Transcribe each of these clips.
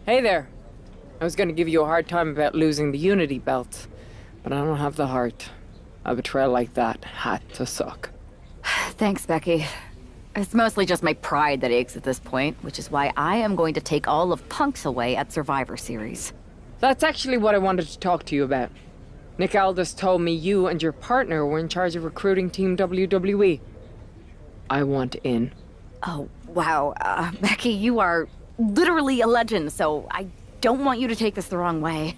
Hey there. I was gonna give you a hard time about losing the Unity belt, but I don't have the heart. A betrayal like that had to suck. Thanks, Becky. It's mostly just my pride that aches at this point, which is why I am going to take all of Punk's away at Survivor Series. That's actually what I wanted to talk to you about. Nick Aldis told me you and your partner were in charge of recruiting Team WWE. I want in. Oh, wow. Becky, you are literally a legend, so I don't want you to take this the wrong way.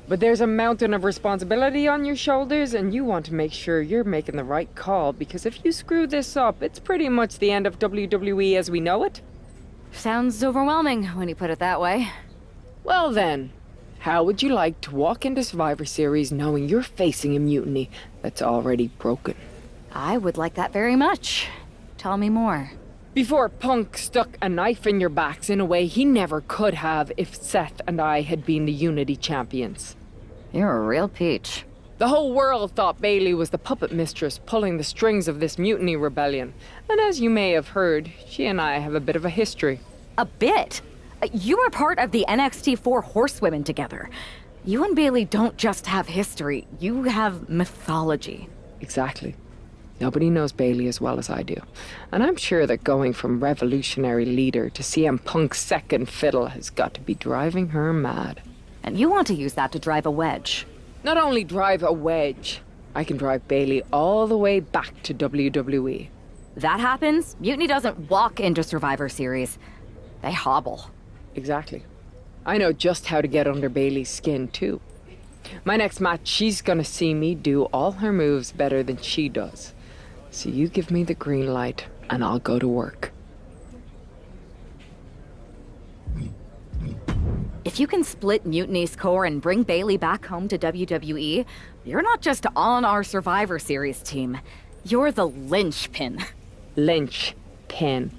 But there's a mountain of responsibility on your shoulders, and you want to make sure you're making the right call, because if you screw this up, it's pretty much the end of WWE as we know it. Sounds overwhelming when you put it that way. Well then, how would you like to walk into Survivor Series knowing you're facing a mutiny that's already broken? I would like that very much. Tell me more. Before Punk stuck a knife in your backs in a way he never could have if Seth and I had been the Unity champions. You're a real peach. The whole world thought Bailey was the puppet mistress pulling the strings of this mutiny rebellion. And as you may have heard, she and I have a bit of a history. A bit? You were part of the NXT 4 Horsewomen together. You and Bailey don't just have history, you have mythology. Exactly. Nobody knows Bailey as well as I do. And I'm sure that going from revolutionary leader to CM Punk's second fiddle has got to be driving her mad. And you want to use that to drive a wedge. Not only drive a wedge, I can drive Bailey all the way back to WWE. That happens, Mutiny doesn't walk into Survivor Series. They hobble. Exactly. I know just how to get under Bailey's skin, too. My next match, she's gonna see me do all her moves better than she does. So you give me the green light, and I'll go to work. If you can split Mutiny's core and bring Bailey back home to WWE, you're not just on our Survivor Series team. You're the linchpin. Linchpin.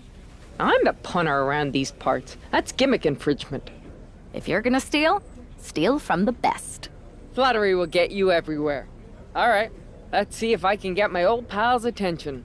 I'm the punter around these parts. That's gimmick infringement. If you're gonna steal, steal from the best. Flattery will get you everywhere. All right, let's see if I can get my old pal's attention.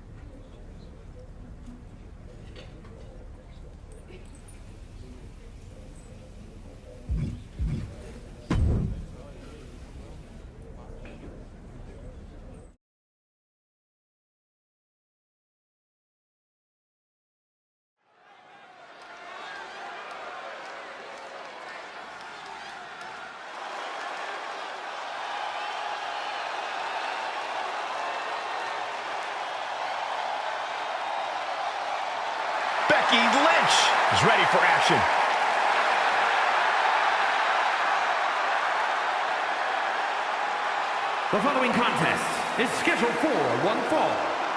Becky Lynch is ready for action. The following contest is scheduled for one fall.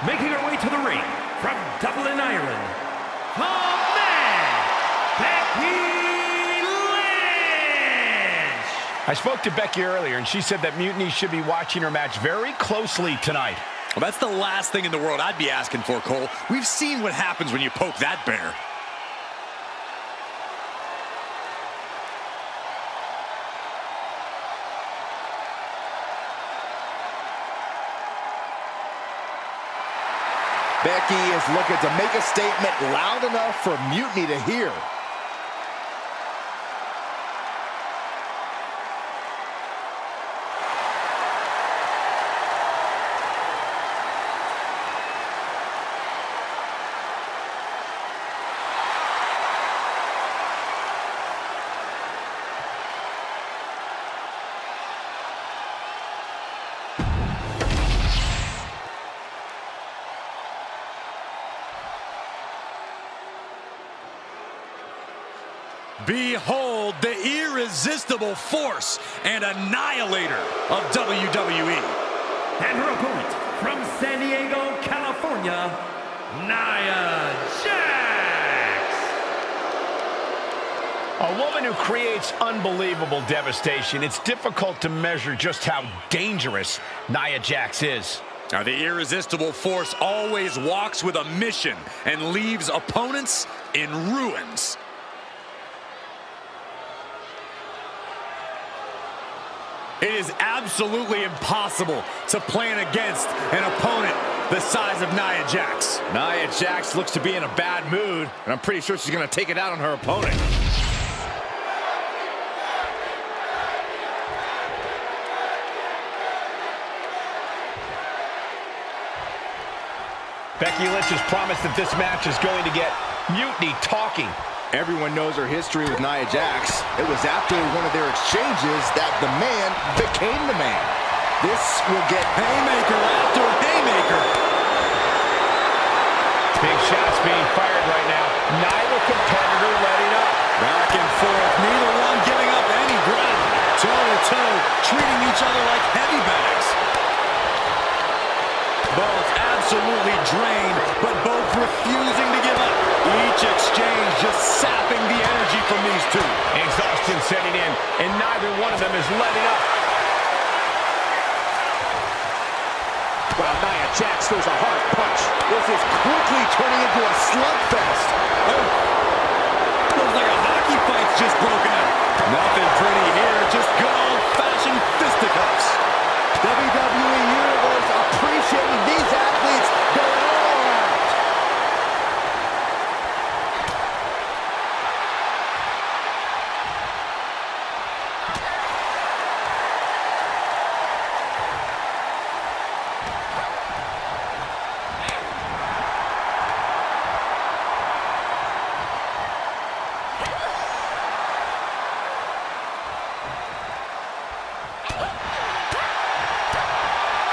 Making her way to the ring from Dublin, Ireland, the man, Becky Lynch! I spoke to Becky earlier, and she said that Mutiny should be watching her match very closely tonight. Well, that's the last thing in the world I'd be asking for, Cole. We've seen what happens when you poke that bear. Becky is looking to make a statement loud enough for Mutiny to hear. Behold the irresistible force and annihilator of WWE. And her opponent from San Diego, California, Nia Jax. A woman who creates unbelievable devastation. It's difficult to measure just how dangerous Nia Jax is. Now, the irresistible force always walks with a mission and leaves opponents in ruins. It is absolutely impossible to plan against an opponent the size of Nia Jax. Nia Jax looks to be in a bad mood, and I'm pretty sure she's going to take it out on her opponent. Becky Lynch has promised that this match is going to get Mutiny talking. Everyone knows her history with Nia Jax. It was after one of their exchanges that the man became the man. This will get haymaker after haymaker. Big shots being fired right now. Neither competitor letting up. Back and forth, neither one giving up any ground. Toe-to-toe, treating each other like heavy bags. Both absolutely drained, but both refusing to give up. Each exchange just sapping the energy from these two. Exhaustion setting in, and neither one of them is letting up. Wow, Nia Jax throws a hard punch. This is quickly turning into a slugfest. Oh. Looks like a hockey fight's just broken out. Nothing pretty here, just good old-fashioned fisticuffs. WWE Universe appreciating these athletes going all out.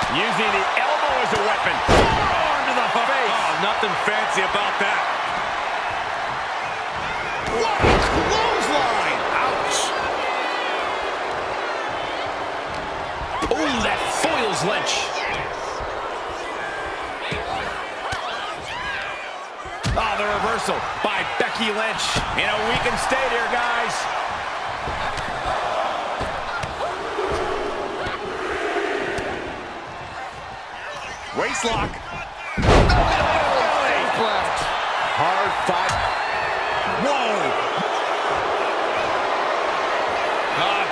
Using the elbow as a weapon. Forearm to the face. Oh, nothing fancy about that. What a clothesline! Ouch. Oh, that foils Lynch. Oh, the reversal by Becky Lynch. In a weakened state here, guys. Waistlock. Hard fight. Whoa.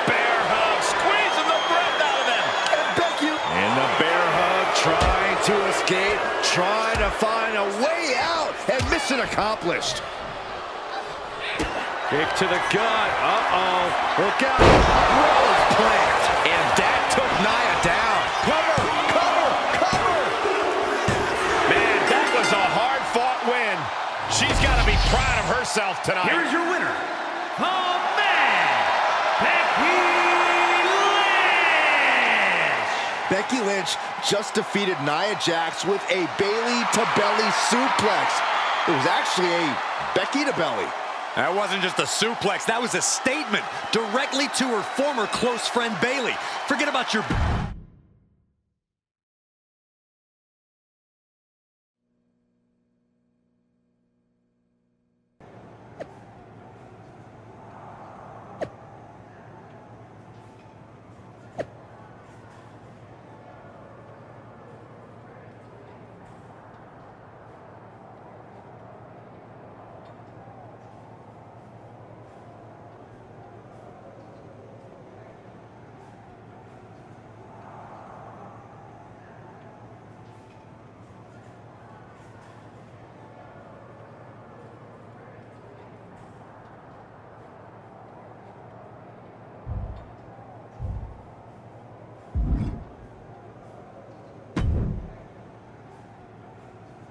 Bear hug, squeezing the breath out of them. And Becky And the bear hug, trying to escape, trying to find a way out, and mission accomplished. kick to the gut. Uh-oh. Look out. Rose plant. And that took Nia down. Cover, cover, cover. Man, that was a hard-fought win. She's got to be proud of herself tonight. Here's your winner, the man, Becky Lynch. Becky Lynch just defeated Nia Jax with a Bayley to belly suplex. It was actually a Becky to belly. That wasn't just a suplex. That was a statement directly to her former close friend, Bayley. Forget about your...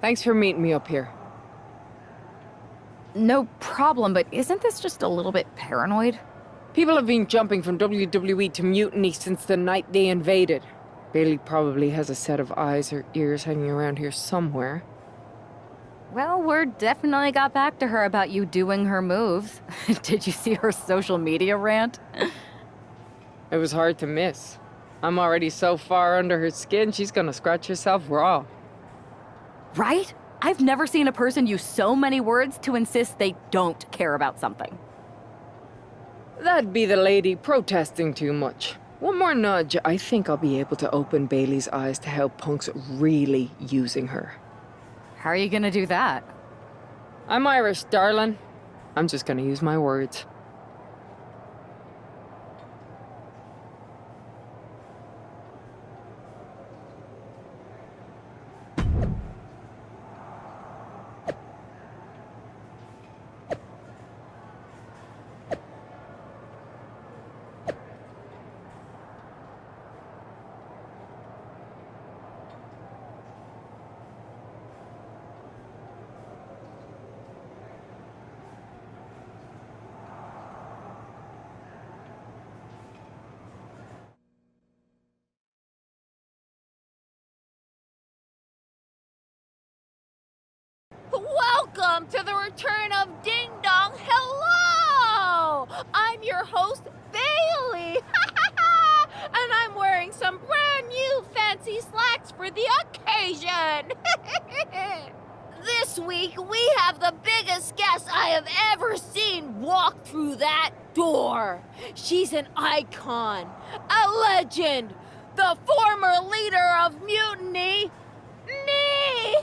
Thanks for meeting me up here. No problem, but isn't this just a little bit paranoid? People have been jumping from WWE to Mutiny since the night they invaded. Bayley probably has a set of eyes or ears hanging around here somewhere. Well, word definitely got back to her about you doing her moves. Did you see her social media rant? It was hard to miss. I'm already so far under her skin, she's gonna scratch herself raw. Right? I've never seen a person use so many words to insist they don't care about something. That'd be the lady protesting too much. One more nudge, I think I'll be able to open Bayley's eyes to how Punk's really using her. How are you gonna do that? I'm Irish, darling. I'm just gonna use my words. Welcome to the return of Ding Dong. Hello! I'm your host, Bailey. And I'm wearing some brand new fancy slacks for the occasion. This week, we have the biggest guest I have ever seen walk through that door. She's an icon, a legend, the former leader of Mutiny, me!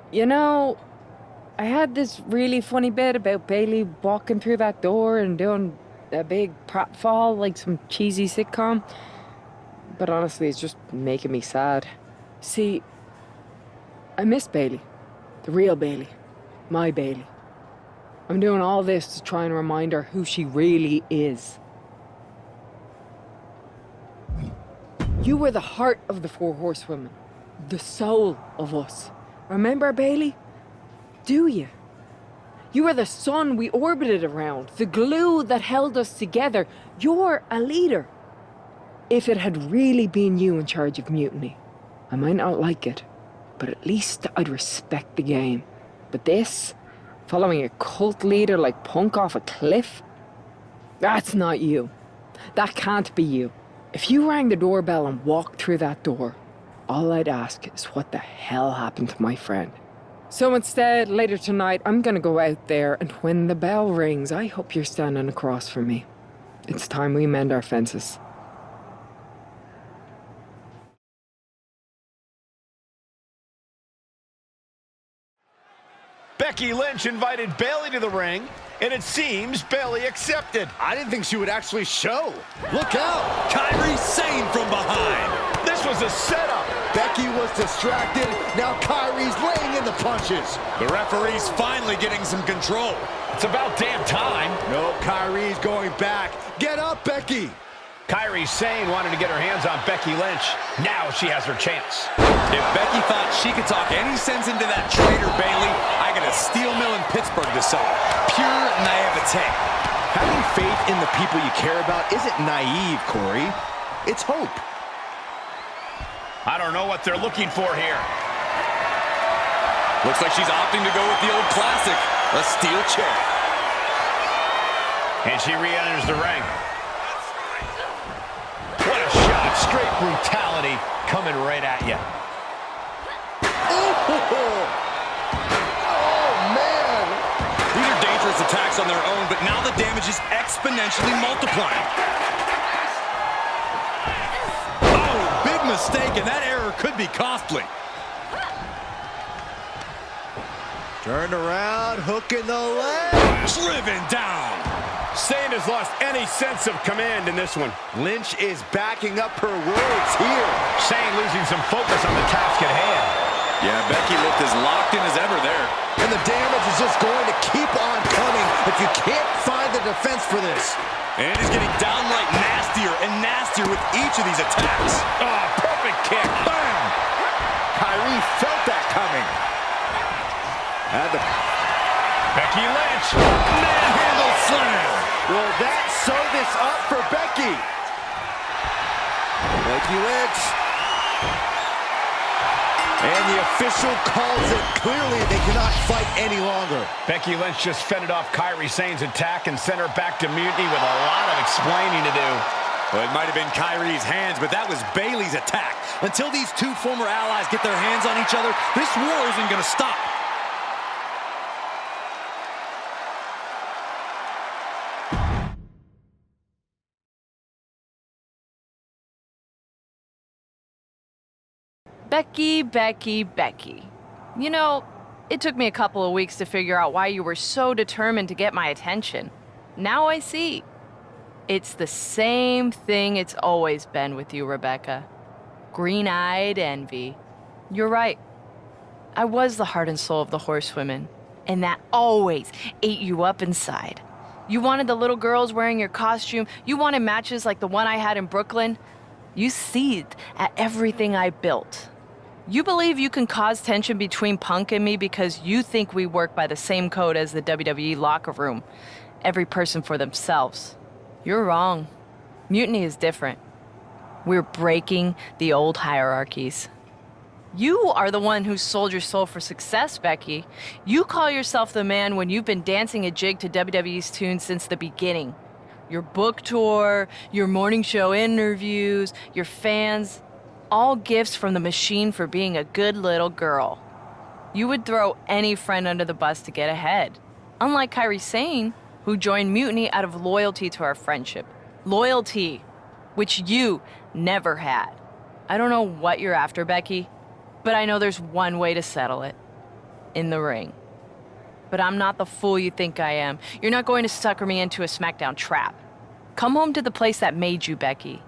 You know, I had this really funny bit about Bailey walking through that door and doing a big pratfall like some cheesy sitcom. But honestly, it's just making me sad. See, I miss Bailey. The real Bailey. My Bailey. I'm doing all this to try and remind her who she really is. You were the heart of the Four Horsewomen. The soul of us. Remember, Bailey? Do you? You were the sun we orbited around. The glue that held us together. You're a leader. If it had really been you in charge of Mutiny, I might not like it, but at least I'd respect the game. But this, following a cult leader like Punk off a cliff, that's not you. That can't be you. If you rang the doorbell and walked through that door, all I'd ask is what the hell happened to my friend. So instead, later tonight, I'm gonna go out there, and when the bell rings, I hope you're standing across from me. It's time we mend our fences. Becky Lynch invited Bailey to the ring, and it seems Bailey accepted. I didn't think she would actually show. Look out! Kairi Sane from behind. This was a setup. Becky was distracted. Now Kairi's laying in the punches. The referee's finally getting some control. It's about damn time. No, Kairi's going back. Get up, Becky. Kairi Sane wanted to get her hands on Becky Lynch. Now she has her chance. If Becky thought she could talk any sense into that traitor Bailey, I got a steel mill in Pittsburgh to sell her. Pure naivete. Having faith in the people you care about isn't naive, Corey. It's hope. I don't know what they're looking for here. Looks like she's opting to go with the old classic, a steel chair. And she re-enters the ring. What a shot. Straight brutality coming right at you. Oh, man. These are dangerous attacks on their own, but now the damage is exponentially multiplying. Oh, big mistake, and that error could be costly. Turned around, hook in the leg. Driven down. Sane has lost any sense of command in this one. Lynch is backing up her words here. Sane losing some focus on the task at hand. Yeah, Becky looked as locked in as ever there. And the damage is just going to keep on coming if you can't find the defense for this. And he's getting downright nastier and nastier with each of these attacks. Oh, perfect kick. Bam! Kairi felt that coming. Becky Lynch. Manhandle slam. Will that sew this up for Becky? Becky Lynch. And the official calls it. Clearly, they cannot fight any longer. Becky Lynch just fended off Kairi Sane's attack and sent her back to Mutiny with a lot of explaining to do. Well, it might have been Kairi's hands, but that was Bailey's attack. Until these two former allies get their hands on each other, this war isn't going to stop. Becky, Becky, Becky. You know, it took me a couple of weeks to figure out why you were so determined to get my attention. Now I see. It's the same thing it's always been with you, Rebecca. Green-eyed envy. You're right. I was the heart and soul of the Horsewomen, and that always ate you up inside. You wanted the little girls wearing your costume. You wanted matches like the one I had in Brooklyn. You seethed at everything I built. You believe you can cause tension between Punk and me because you think we work by the same code as the WWE locker room. Every person for themselves. You're wrong. Mutiny is different. We're breaking the old hierarchies. You are the one who sold your soul for success, Becky. You call yourself the man when you've been dancing a jig to WWE's tune since the beginning. Your book tour, your morning show interviews, your fans, all gifts from the machine for being a good little girl. You would throw any friend under the bus to get ahead. Unlike Kairi Sane, who joined Mutiny out of loyalty to our friendship. Loyalty, which you never had. I don't know what you're after, Becky, but I know there's one way to settle it. In the ring. But I'm not the fool you think I am. You're not going to sucker me into a SmackDown trap. Come home to the place that made you, Becky.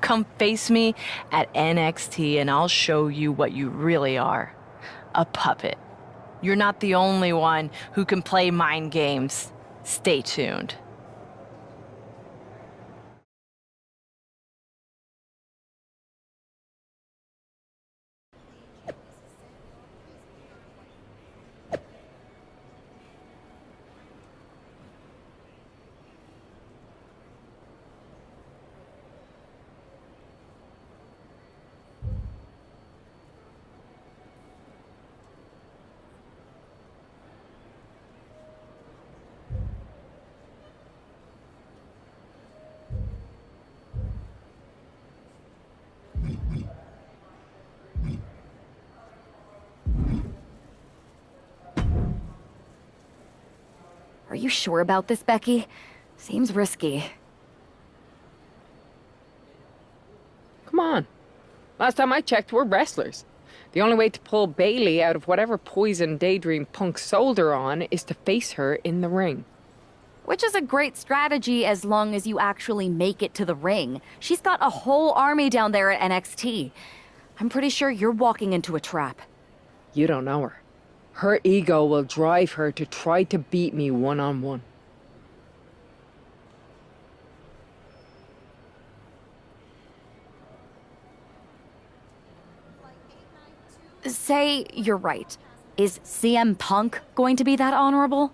Come face me at NXT and I'll show you what you really are. A puppet. You're not the only one who can play mind games. Stay tuned. Are you sure about this, Becky? Seems risky. Come on. Last time I checked, we're wrestlers. The only way to pull Bailey out of whatever poison daydream Punk sold her on is to face her in the ring. Which is a great strategy as long as you actually make it to the ring. She's got a whole army down there at NXT. I'm pretty sure you're walking into a trap. You don't know her. Her ego will drive her to try to beat me one-on-one. Say you're right. Is CM Punk going to be that honorable?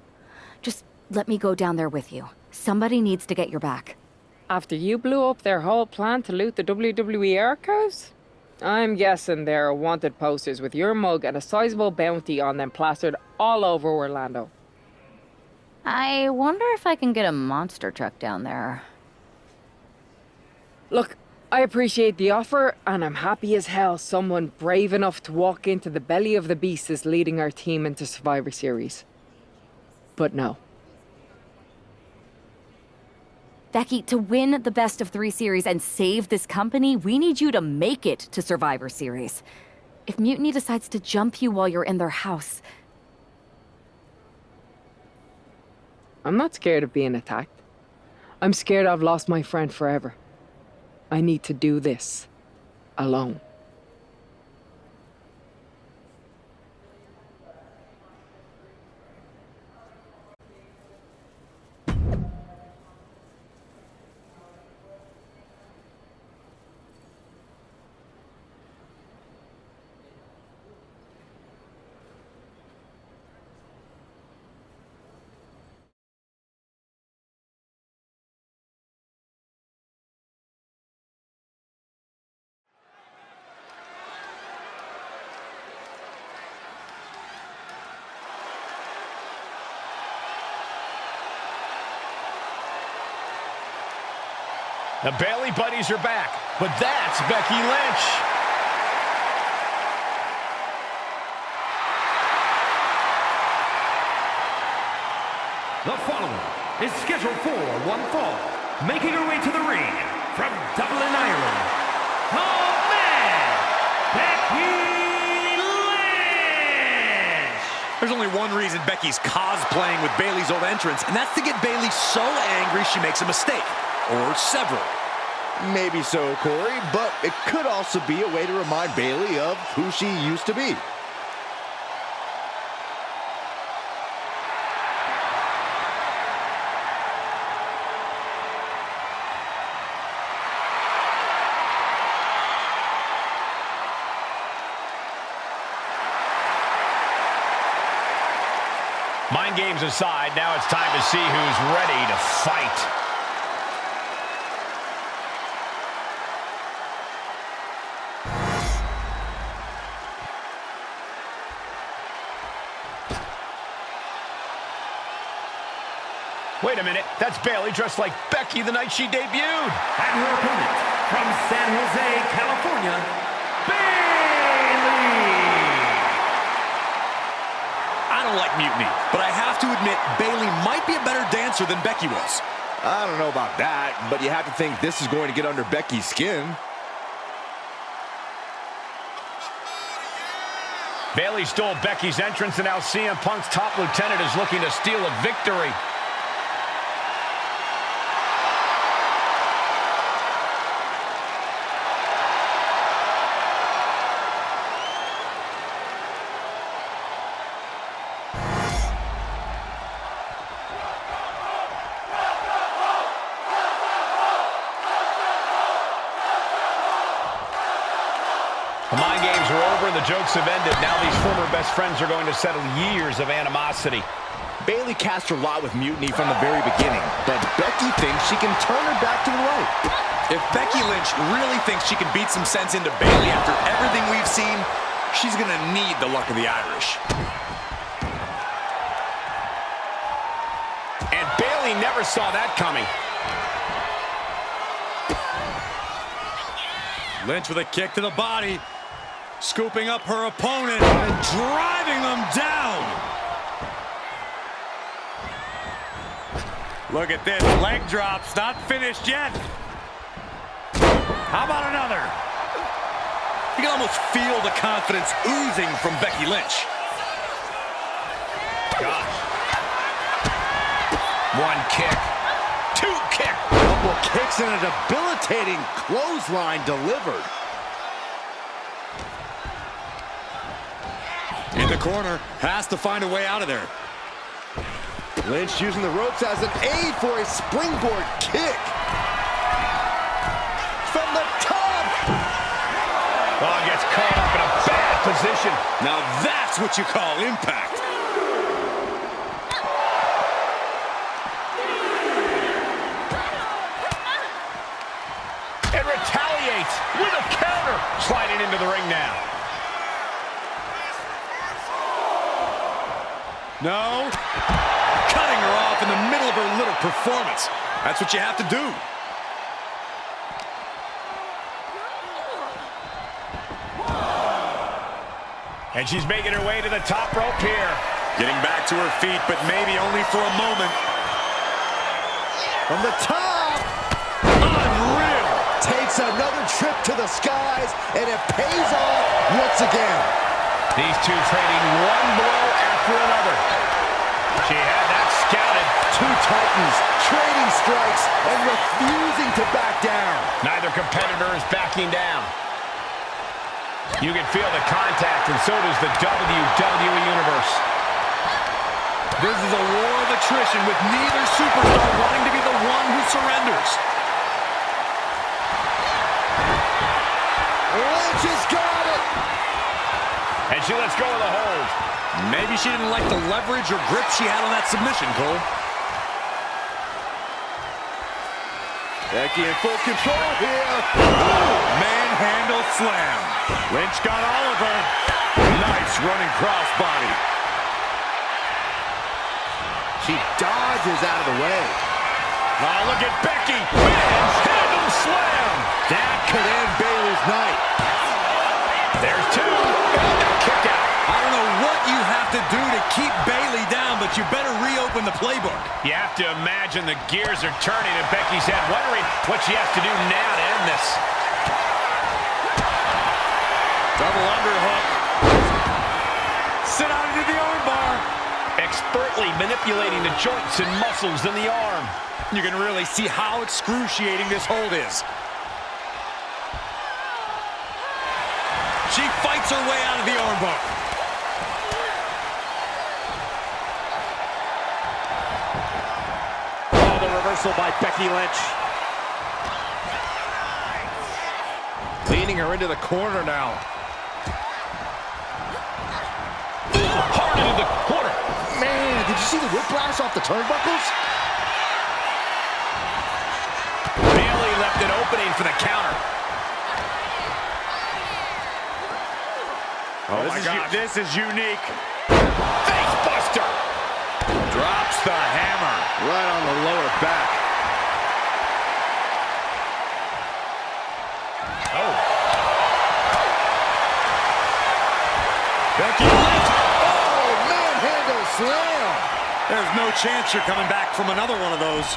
Just let me go down there with you. Somebody needs to get your back. After you blew up their whole plan to loot the WWE archives? I'm guessing there are wanted posters with your mug and a sizable bounty on them plastered all over Orlando. I wonder if I can get a monster truck down there. Look, I appreciate the offer, and I'm happy as hell someone brave enough to walk into the belly of the beast is leading our team into Survivor Series. But no. Becky, to win the best of 3 series and save this company, we need you to make it to Survivor Series. If Mutiny decides to jump you while you're in their house... I'm not scared of being attacked. I'm scared I've lost my friend forever. I need to do this alone. The Bailey buddies are back, but that's Becky Lynch. The following is scheduled for one fall, making her way to the ring from Dublin, Ireland, the man, Becky Lynch! There's only one reason Becky's cosplaying with Bayley's old entrance, and that's to get Bayley so angry she makes a mistake. Or several. Maybe so, Corey, but it could also be a way to remind Bailey of who she used to be. Mind games aside, now it's time to see who's ready to fight. Wait a minute, that's Bayley dressed like Becky the night she debuted. And her opponent, from San Jose, California, Bayley! I don't like Mutiny, but I have to admit Bayley might be a better dancer than Becky was. I don't know about that, but you have to think this is going to get under Becky's skin. Bayley stole Becky's entrance, and now CM Punk's top lieutenant is looking to steal a victory. The mind games are over and the jokes have ended. Now these former best friends are going to settle years of animosity. Bayley cast her lot with Mutiny from the very beginning, but Becky thinks she can turn her back to the right. If Becky Lynch really thinks she can beat some sense into Bayley after everything we've seen, she's going to need the luck of the Irish. And Bayley never saw that coming. Lynch with a kick to the body, scooping up her opponent and driving them down. Look at this, leg drops, not finished yet. How about another? You can almost feel the confidence oozing from Becky Lynch. Gosh. One kick. Two kick. Couple kicks and a debilitating clothesline delivered. In the corner, has to find a way out of there. Lynch using the ropes as an aid for a springboard kick. From the top. Oh, gets caught up in a bad position. Now that's what you call impact. And retaliates with a counter. Sliding into the ring now. No. Cutting her off in the middle of her little performance. That's what you have to do. And she's making her way to the top rope here. Getting back to her feet, but maybe only for a moment. From the top. Unreal. Takes another trip to the skies, and it pays off once again. These two trading one blow after another. She had that scouted. Two titans trading strikes and refusing to back down. Neither competitor is backing down. You can feel the contact, and so does the WWE Universe. This is a war of attrition with neither superstar wanting to be the one who surrenders. Lynch has got it. And she lets go of the hold. Maybe she didn't like the leverage or grip she had on that submission, Cole. Becky in full control here. Manhandle slam. Lynch got all of her. Nice running crossbody. She dodges out of the way. Oh, look at Becky. Manhandle slam. That could end Bayley's night. There's two. And a kick out. I don't know what you have to do to keep Bayley down, but you better reopen the playbook. You have to imagine the gears are turning in Becky's head, wondering what she has to do now to end this. Double underhook. Sit out into the armbar. Expertly manipulating the joints and muscles in the arm. You can really see how excruciating this hold is. She fights her way out of the armbar. Oh, the reversal by Becky Lynch. Leading her into the corner now. Hard into the corner. Man, did you see the whiplash off the turnbuckles? Bayley left an opening for the counter. Oh my God, this is unique. Face buster. Drops the hammer. Right on the lower back. Oh. Becky Lynch. Oh, manhandle slam. There's no chance you're coming back from another one of those.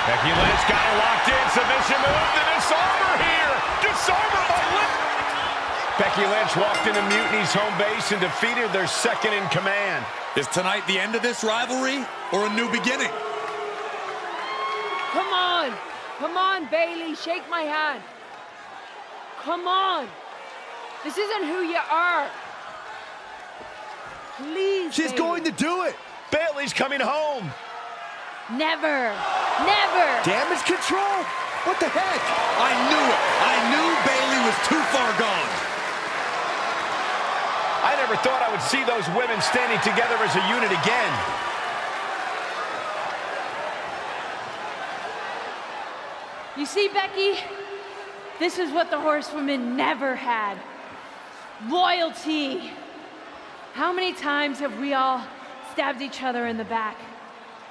Becky Lynch got it locked in. Submission move. The disarmer here. Disarmer by Lynch. Becky Lynch walked into Mutiny's home base and defeated their second in command. Is tonight the end of this rivalry or a new beginning? Come on! Come on, Bailey, shake my hand. Come on! This isn't who you are. Please, She's Bailey. going to do it. Bailey's coming home. Never! Never! Damage control? What the heck? I knew it. I knew Bailey was too far gone. I never thought I would see those women standing together as a unit again. You see, Becky, this is what the horsewomen never had. Loyalty. How many times have we all stabbed each other in the back?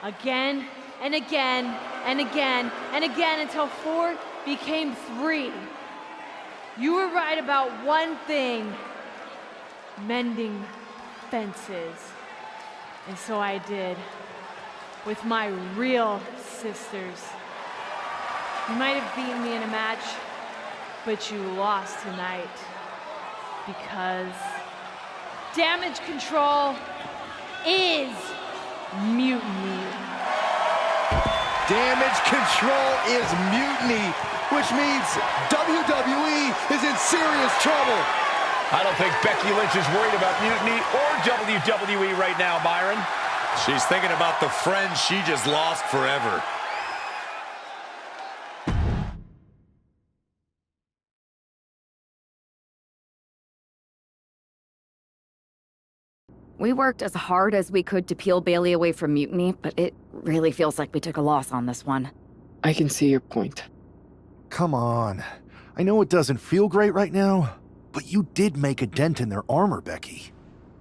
Again and again and again and again until 4 became 3. You were right about one thing: mending fences. And so I did, with my real sisters. You might have beaten me in a match, but you lost tonight. Because damage control is mutiny. Damage control is mutiny, which means WWE is in serious trouble. I don't think Becky Lynch is worried about Mutiny or WWE right now, Byron. She's thinking about the friends she just lost forever. We worked as hard as we could to peel Bailey away from Mutiny, but it really feels like we took a loss on this one. I can see your point. Come on. I know it doesn't feel great right now, but you did make a dent in their armor, Becky.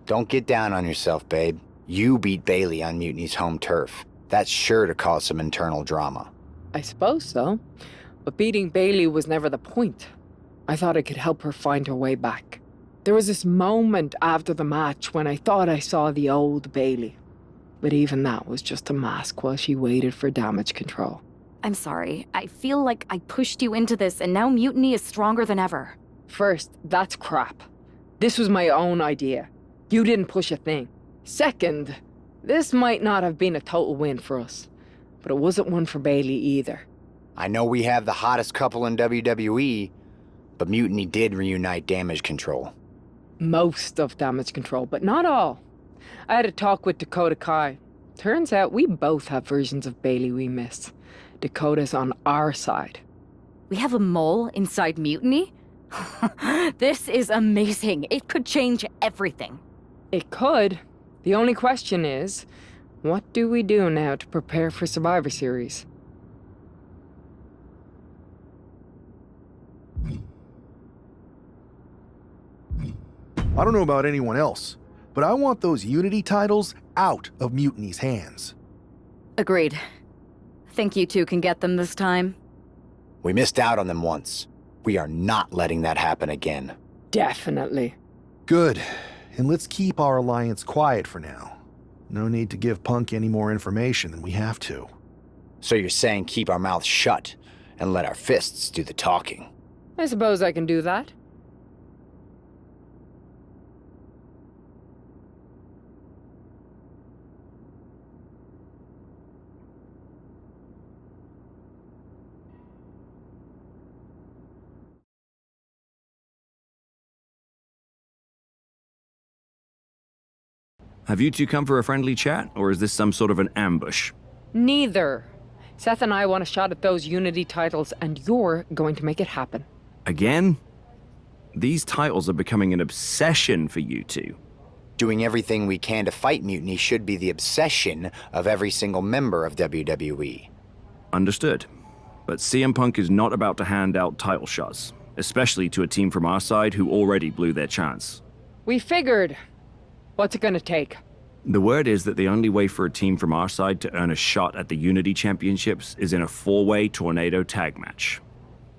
Don't get down on yourself, babe. You beat Bailey on Mutiny's home turf. That's sure to cause some internal drama. I suppose so. But beating Bailey was never the point. I thought I could help her find her way back. There was this moment after the match when I thought I saw the old Bailey. But even that was just a mask while she waited for damage control. I'm sorry. I feel like I pushed you into this, and now Mutiny is stronger than ever. First, that's crap. This was my own idea. You didn't push a thing. Second, this might not have been a total win for us, but it wasn't one for Bailey either. I know we have the hottest couple in WWE, but Mutiny did reunite damage control. Most of damage control, but not all. I had a talk with Dakota Kai. Turns out we both have versions of Bailey we miss. Dakota's on our side. We have a mole inside Mutiny? This is amazing. It could change everything. It could. The only question is, what do we do now to prepare for Survivor Series? I don't know about anyone else, but I want those Unity titles out of Mutiny's hands. Agreed. Think you two can get them this time? We missed out on them once. We are not letting that happen again. Definitely. Good. And let's keep our alliance quiet for now. No need to give Punk any more information than we have to. So you're saying keep our mouths shut and let our fists do the talking? I suppose I can do that. Have you two come for a friendly chat, or is this some sort of an ambush? Neither. Seth and I want a shot at those Unity titles, and you're going to make it happen. Again? These titles are becoming an obsession for you two. Doing everything we can to fight Mutiny should be the obsession of every single member of WWE. Understood. But CM Punk is not about to hand out title shots, especially to a team from our side who already blew their chance. We figured. What's it gonna take? The word is that the only way for a team from our side to earn a shot at the Unity Championships is in a 4-way tornado tag match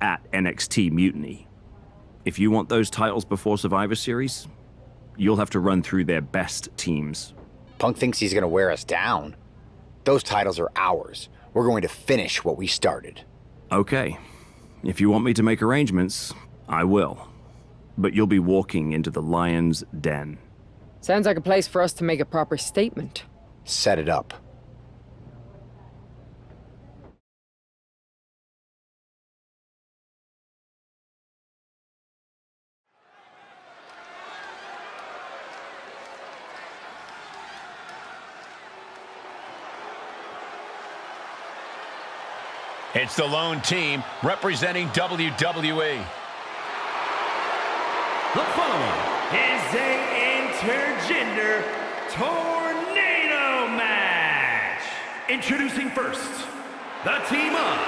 at NXT Mutiny. If you want those titles before Survivor Series, you'll have to run through their best teams. Punk thinks he's gonna wear us down. Those titles are ours. We're going to finish what we started. Okay. If you want me to make arrangements, I will. But you'll be walking into the lion's den. Sounds like a place for us to make a proper statement. Set it up. It's the lone team representing WWE. The following is a intergender tornado match. Introducing first, the team of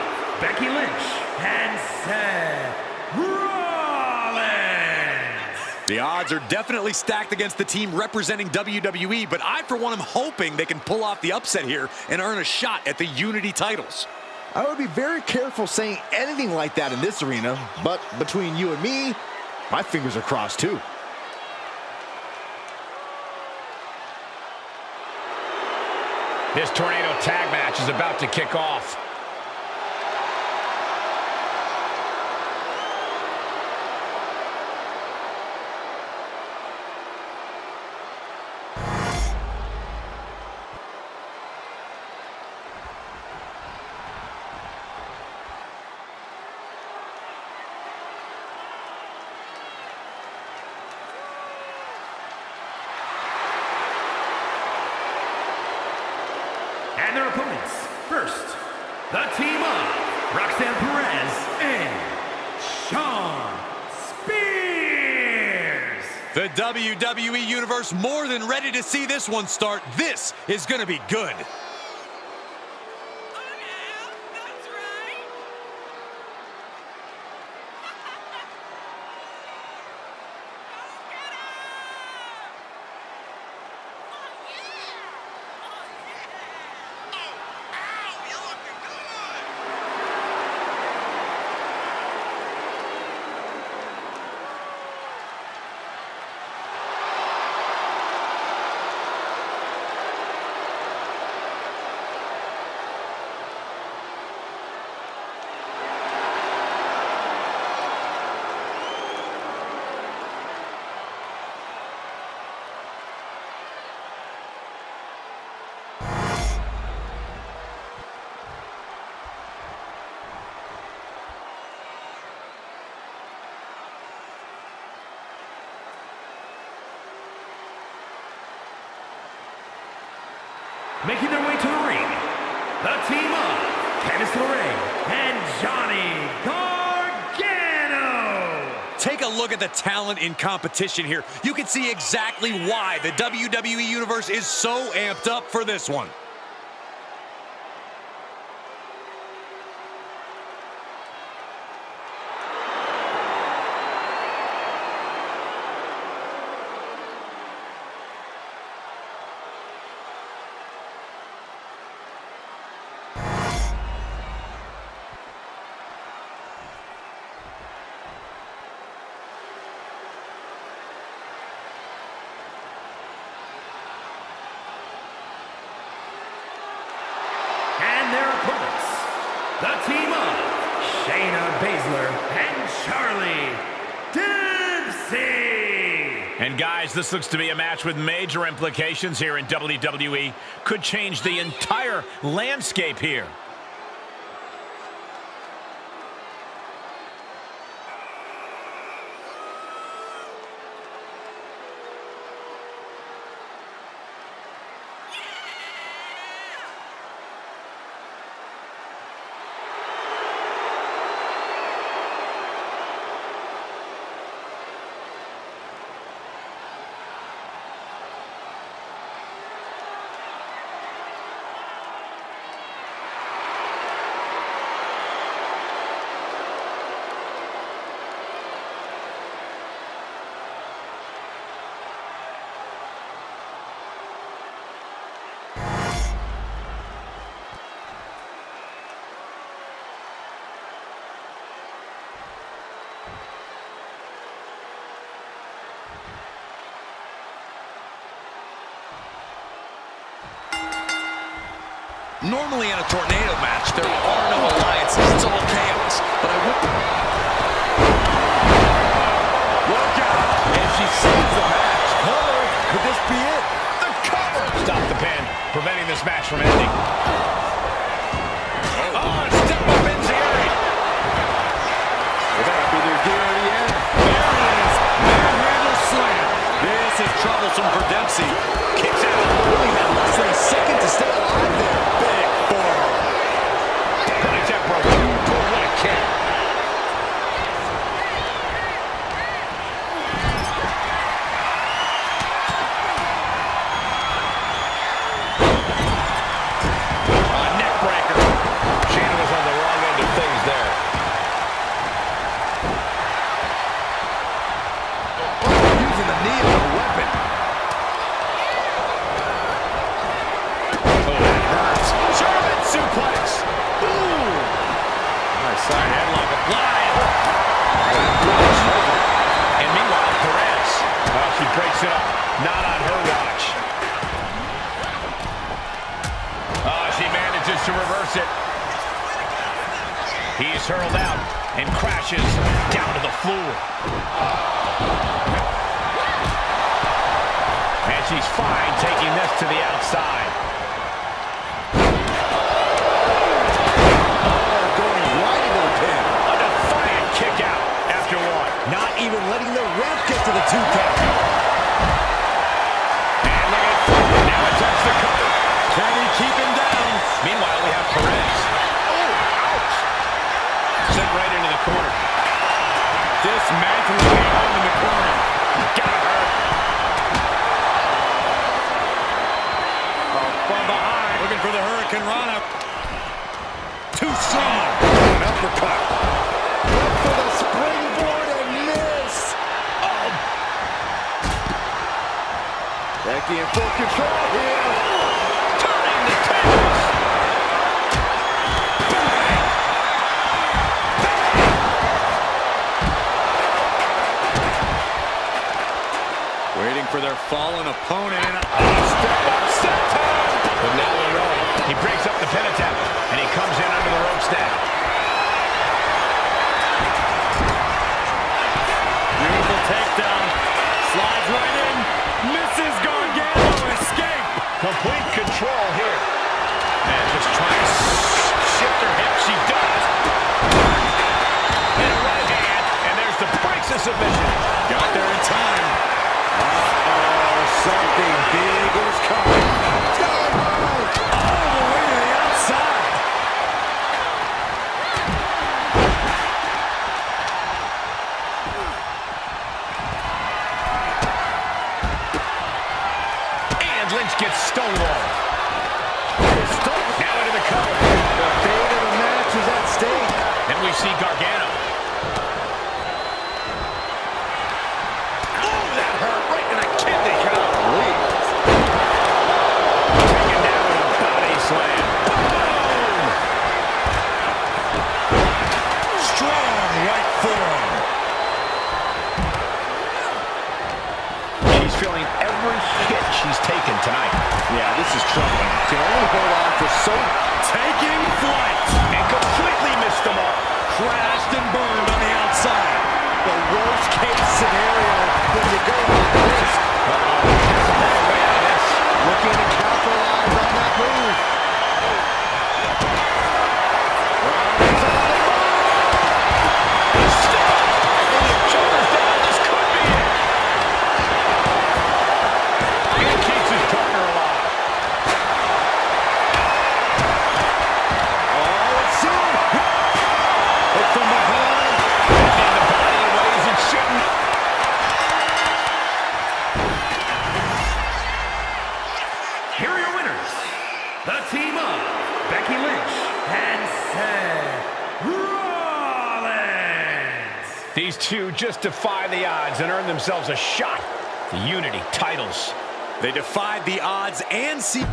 Becky Lynch and Seth Rollins. The odds are definitely stacked against the team representing WWE, but I, for one, am hoping they can pull off the upset here and earn a shot at the Unity titles. I would be very careful saying anything like that in this arena, but between you and me, my fingers are crossed too. This tornado tag match is about to kick off. And their opponents, first, the team of Roxanne Perez and Shawn Spears. The WWE Universe more than ready to see this one start. This is going to be good. Making their way to the ring, the team of Candice LeRae and Johnny Gargano. Take a look at the talent in competition here. You can see exactly why the WWE Universe is so amped up for this one. And their opponents, the team of Shayna Baszler and Charlie Dempsey. And guys, this looks to be a match with major implications here in WWE. Could change the entire landscape here. Normally in a tornado match, there are no alliances. It's all chaos. But I would... Look out! And she saves the match. Oh, could this be it? The cover! Stop the pin, preventing this match from ending. Oh, step up Enziguri. Will that be their gear at the end? There it is. Manhandle slam. This is troublesome for Dempsey. Kicks out. Really had less than a second to stay alive there. Big forearm. Putting Tempro. What a kick. Neck breaker. Shayna was on the wrong end of things there. Using the knee as a weapon. Oh, that hurts. German suplex. Ooh. Nice side headlock applied. And meanwhile, Perez. Oh, she breaks it up. Not on her watch. Oh, she manages to reverse it. He's hurled out and crashes down to the floor. And she's fine taking this to the outside. Oh, going right into the pin. A defiant kick out after one. Not even letting the ref get to the 2 count. And look at it. Now attempts the cover. Can he keep him down? Meanwhile, we have Perez. Oh, ouch. Sent right into the corner. Dismantling the arm in the corner. Gotta hurt. From behind. Looking for the Hurricane Rana. Too strong. An uppercut. Look for the springboard and miss. Oh. Becky in full control here. Turning the tables. Bang. Waiting for their fallen opponent. Step time. But now they're rolling. He breaks up the pin attempt, and he comes in under the ropes now. Beautiful takedown. Slides right in. Misses Gargano. Escape. Complete control here. And just trying to shift her hip. She does. And a right hand. And there's the breaks of submission. Got there in time. Uh-oh. Something big is coming. All the way to the outside. And Lynch gets stonewalled. Now into the cover. The fate of the match is at stake. And we see Gargano. Oh, that hurt right in the kidney. Golly. Taken down with a body slam. Boom! Strong right forearm. She's feeling every hit she's taken tonight. Yeah, this is troubling. Can only hold on for so... Taking flight. And completely missed the mark. Crashed and burned on the outside. The worst case scenario when you go like this. Looking to capitalize on that move. These two just defy the odds and earn themselves a shot at the Unity titles. They defied the odds and see...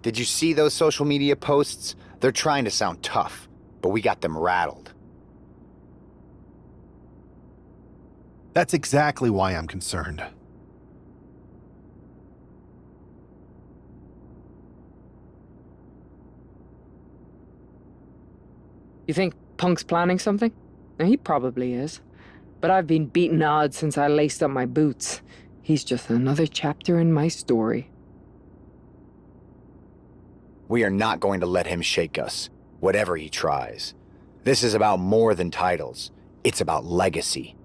Did you see those social media posts? They're trying to sound tough, but we got them rattled. That's exactly why I'm concerned. You think Punk's planning something? Now, he probably is. But I've been beating odds since I laced up my boots. He's just another chapter in my story. We are not going to let him shake us, whatever he tries. This is about more than titles. It's about legacy.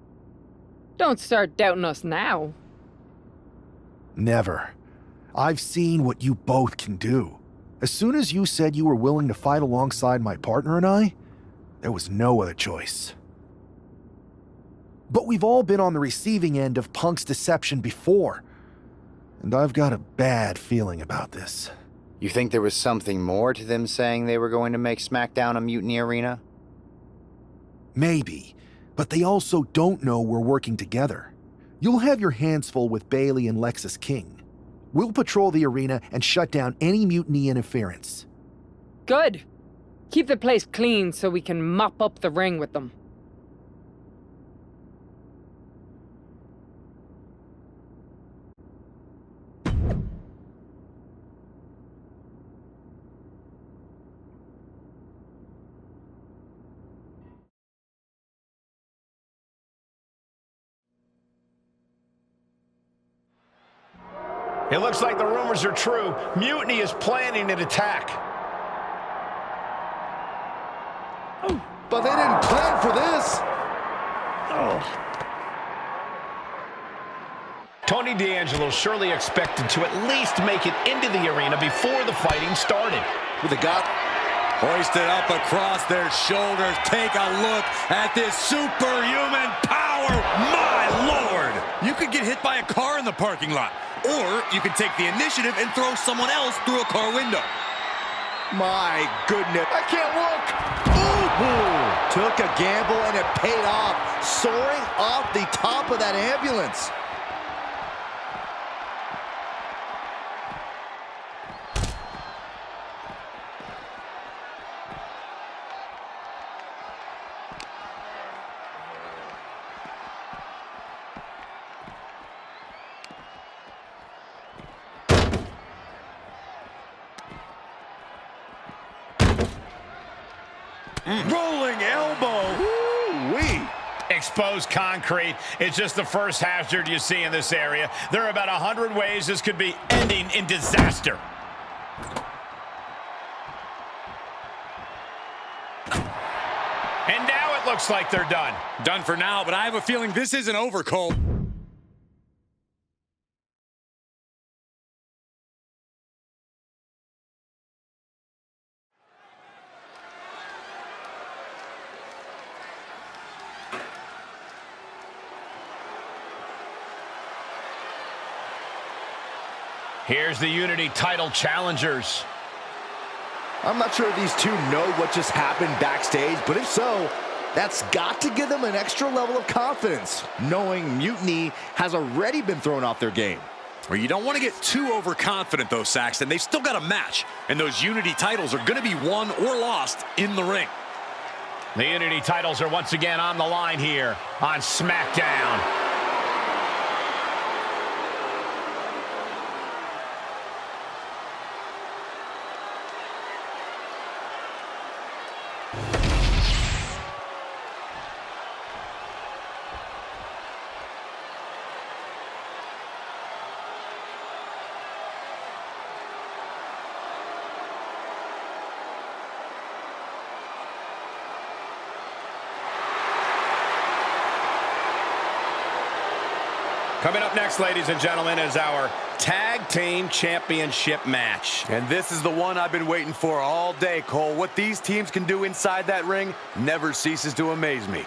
Don't start doubting us now. Never. I've seen what you both can do. As soon as you said you were willing to fight alongside my partner and I, there was no other choice. But we've all been on the receiving end of Punk's deception before, and I've got a bad feeling about this. You think there was something more to them saying they were going to make SmackDown a Mutiny Arena? Maybe, but they also don't know we're working together. You'll have your hands full with Bayley and Lexis King. We'll patrol the arena and shut down any mutiny interference. Good. Keep the place clean so we can mop up the ring with them. It looks like the rumors are true. Mutiny is planning an attack. But they didn't plan for this. Tony D'Angelo surely expected to at least make it into the arena before the fighting started. With a gut. Hoisted up across their shoulders. Take a look at this superhuman power. My Lord! You could get hit by a car in the parking lot. Or you could take the initiative and throw someone else through a car window. My goodness. I can't look. Ooh. Took a gamble and it paid off. Soaring off the top of that ambulance. Rolling elbow. Woo-wee. Exposed concrete. It's just the first hazard you see in this area. There are about 100 ways this could be ending in disaster. And now it looks like they're done. Done for now, but I have a feeling this isn't over, Cole. Here's the Unity title challengers. I'm not sure if these two know what just happened backstage, but if so, that's got to give them an extra level of confidence, knowing Mutiny has already been thrown off their game. Well, you don't want to get too overconfident, though, Saxton. They've still got a match, and those Unity titles are going to be won or lost in the ring. The Unity titles are once again on the line here on SmackDown. Coming up next, ladies and gentlemen, is our Tag Team Championship match. And this is the one I've been waiting for all day, Cole. What these teams can do inside that ring never ceases to amaze me.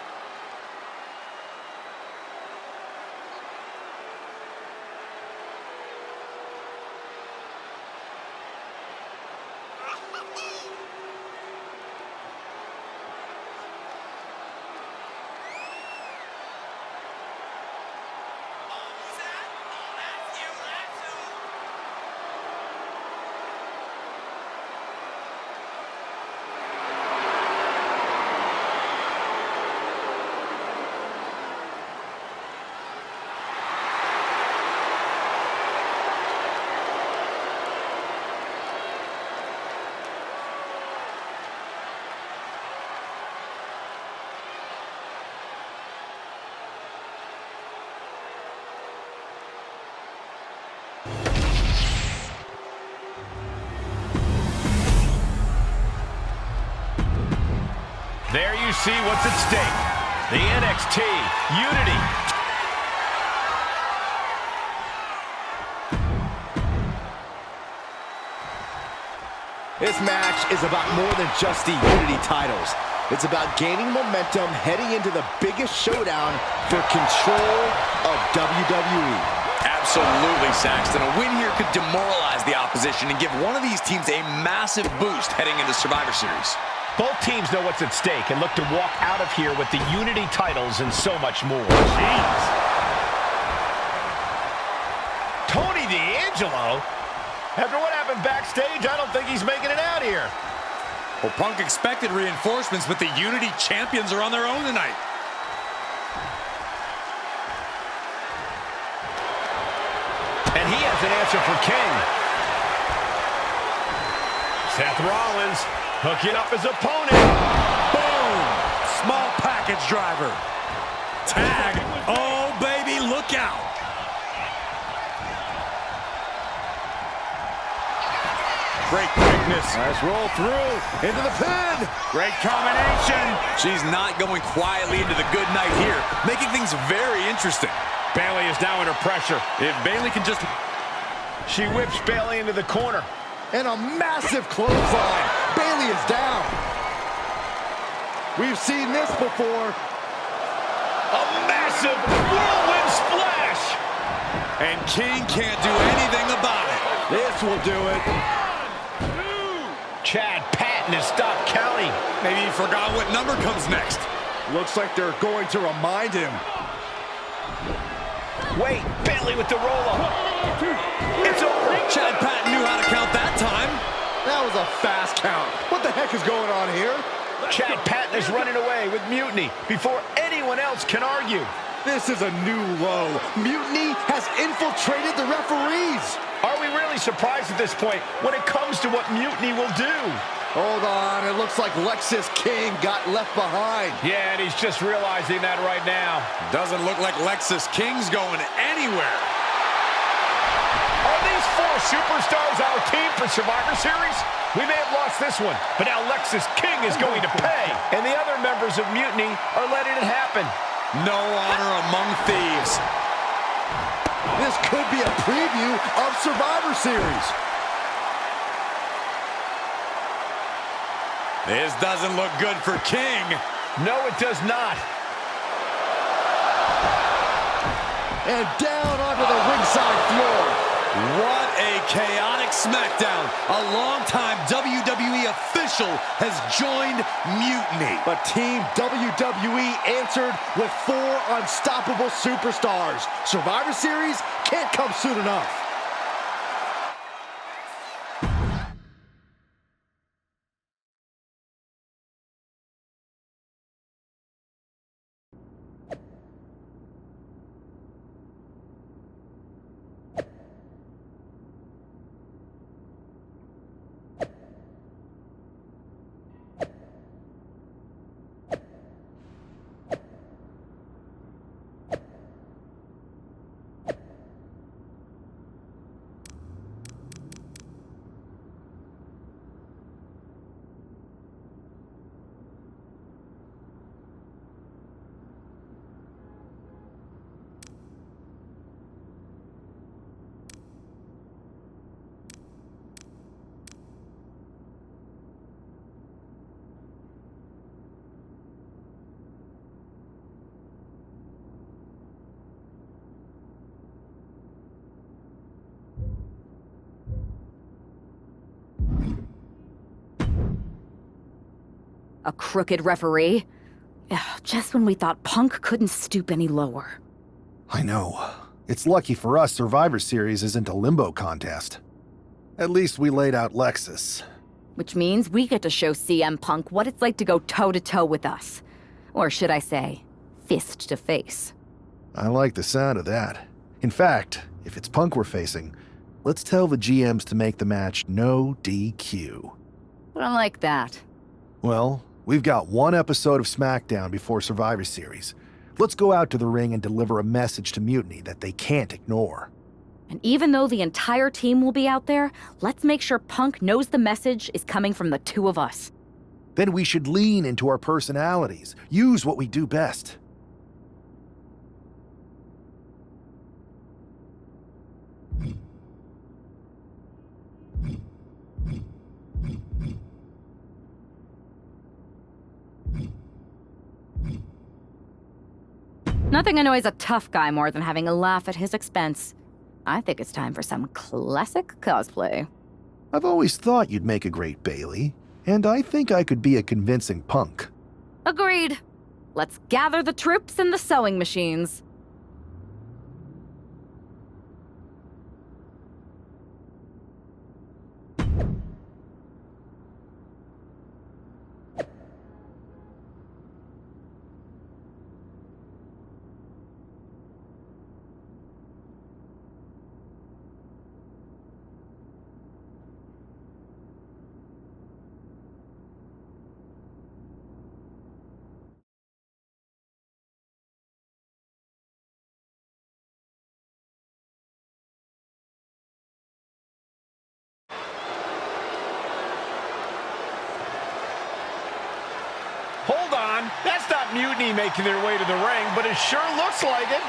There you see what's at stake. The NXT Unity. This match is about more than just the Unity titles. It's about gaining momentum heading into the biggest showdown for control of WWE. Absolutely, Saxton. A win here could demoralize the opposition and give one of these teams a massive boost heading into Survivor Series. Both teams know what's at stake and look to walk out of here with the Unity titles and so much more. Jeez. Tony D'Angelo? After what happened backstage, I don't think he's making it out here. Well, Punk expected reinforcements, but the Unity champions are on their own tonight. And he has an answer for King. Seth Rollins hooking up his opponent. Boom! Small package driver. Tag. Oh, baby, look out. Great quickness. Nice roll through into the pin. Great combination. She's not going quietly into the good night here, making things very interesting. Bayley is now under pressure. If Bayley can just... She whips Bayley into the corner. And a massive clothesline. Bayley is down. We've seen this before. A massive whirlwind splash. And King can't do anything about it. This will do it. Chad Patton has stopped counting. Maybe he forgot what number comes next. Looks like they're going to remind him. Wait, Bayley with the roll-up. It's over. Chad Patton knew how to count that time. That was a fast count. What the heck is going on here? Chad Patton is running away with Mutiny before anyone else can argue. This is a new low. Mutiny has infiltrated the referees. Are we really surprised at this point when it comes to what Mutiny will do? Hold on, it looks like Lexis King got left behind. Yeah, and he's just realizing that right now. Doesn't look like Lexis King's going anywhere. Are these four superstars our team for Survivor Series? We may have lost this one, but now Lexis King is going to pay. And the other members of Mutiny are letting it happen. No honor among thieves. This could be a preview of Survivor Series. This doesn't look good for King. No, it does not. And down onto the ringside floor. What a chaotic SmackDown. A longtime WWE official has joined Mutiny. But Team WWE answered with 4 unstoppable superstars. Survivor Series can't come soon enough. A crooked referee? Ugh, just when we thought Punk couldn't stoop any lower. I know. It's lucky for us Survivor Series isn't a limbo contest. At least we laid out Lexus. Which means we get to show CM Punk what it's like to go toe-to-toe with us. Or should I say, fist to face. I like the sound of that. In fact, if it's Punk we're facing, let's tell the GMs to make the match no DQ. I like that. Well, we've got one episode of SmackDown before Survivor Series. Let's go out to the ring and deliver a message to Mutiny that they can't ignore. And even though the entire team will be out there, let's make sure Punk knows the message is coming from the two of us. Then we should lean into our personalities, use what we do best. Nothing annoys a tough guy more than having a laugh at his expense. I think it's time for some classic cosplay. I've always thought you'd make a great Bailey, and I think I could be a convincing Punk. Agreed. Let's gather the troops and the sewing machines. Hold on, that's not Mutiny making their way to the ring, but it sure looks like it.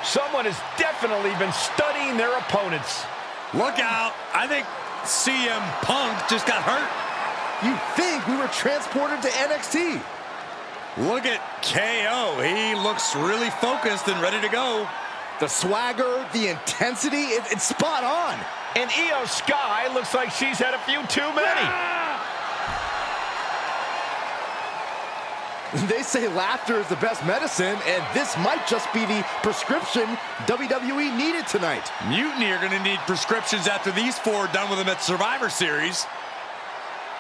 Someone has definitely been studying their opponents. Look out. I think CM Punk just got hurt. You'd think we were transported to NXT. Look at KO. He looks really focused and ready to go. The swagger, the intensity, it's spot on. And Io Sky looks like she's had a few too many. They say laughter is the best medicine, and this might just be the prescription WWE needed tonight. Mutiny are going to need prescriptions after these four are done with them at Survivor Series.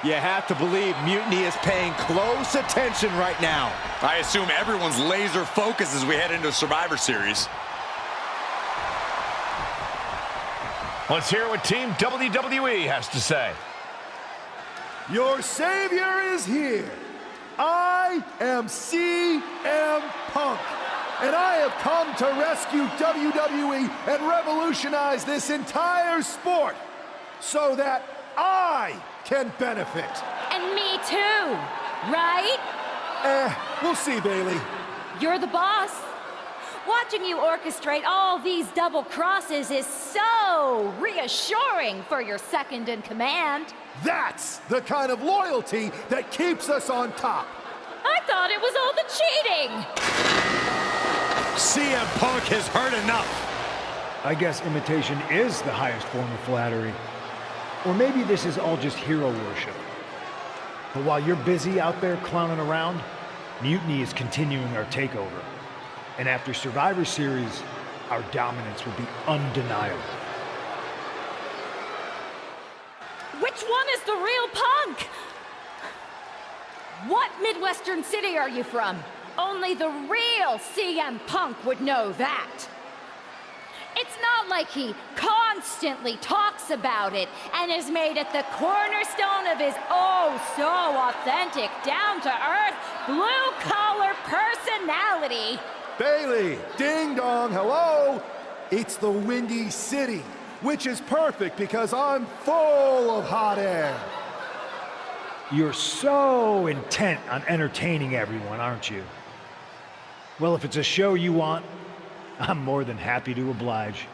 You have to believe Mutiny is paying close attention right now. I assume everyone's laser focused as we head into Survivor Series. Let's hear what Team WWE has to say. Your savior is here. I am CM Punk, and I have come to rescue WWE and revolutionize this entire sport so that I can benefit. And me too, right? We'll see, Bailey. You're the boss. Watching you orchestrate all these double crosses is so reassuring for your second in command. That's the kind of loyalty that keeps us on top. I thought it was all the cheating. CM Punk has heard enough. I guess imitation is the highest form of flattery. Or maybe this is all just hero worship. But while you're busy out there clowning around, Mutiny is continuing our takeover. And after Survivor Series, our dominance will be undeniable. Which one is the real Punk? What Midwestern city are you from? Only the real CM Punk would know that. It's not like he constantly talks about it and has made it the cornerstone of his oh-so-authentic, down-to-earth, blue-collar personality. Bailey, ding dong, hello. It's the Windy City, which is perfect because I'm full of hot air. You're so intent on entertaining everyone, aren't you? Well, if it's a show you want, I'm more than happy to oblige.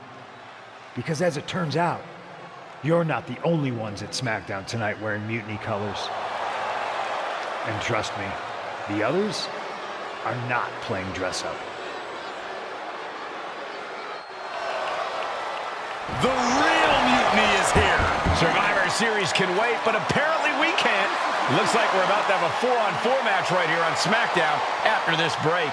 Because as it turns out, you're not the only ones at SmackDown tonight wearing Mutiny colors. And trust me, the others are not playing dress up. The real Mutiny is here. Survivor Series can wait, but apparently we can't. Looks like we're about to have a 4-on-4 match right here on SmackDown after this break.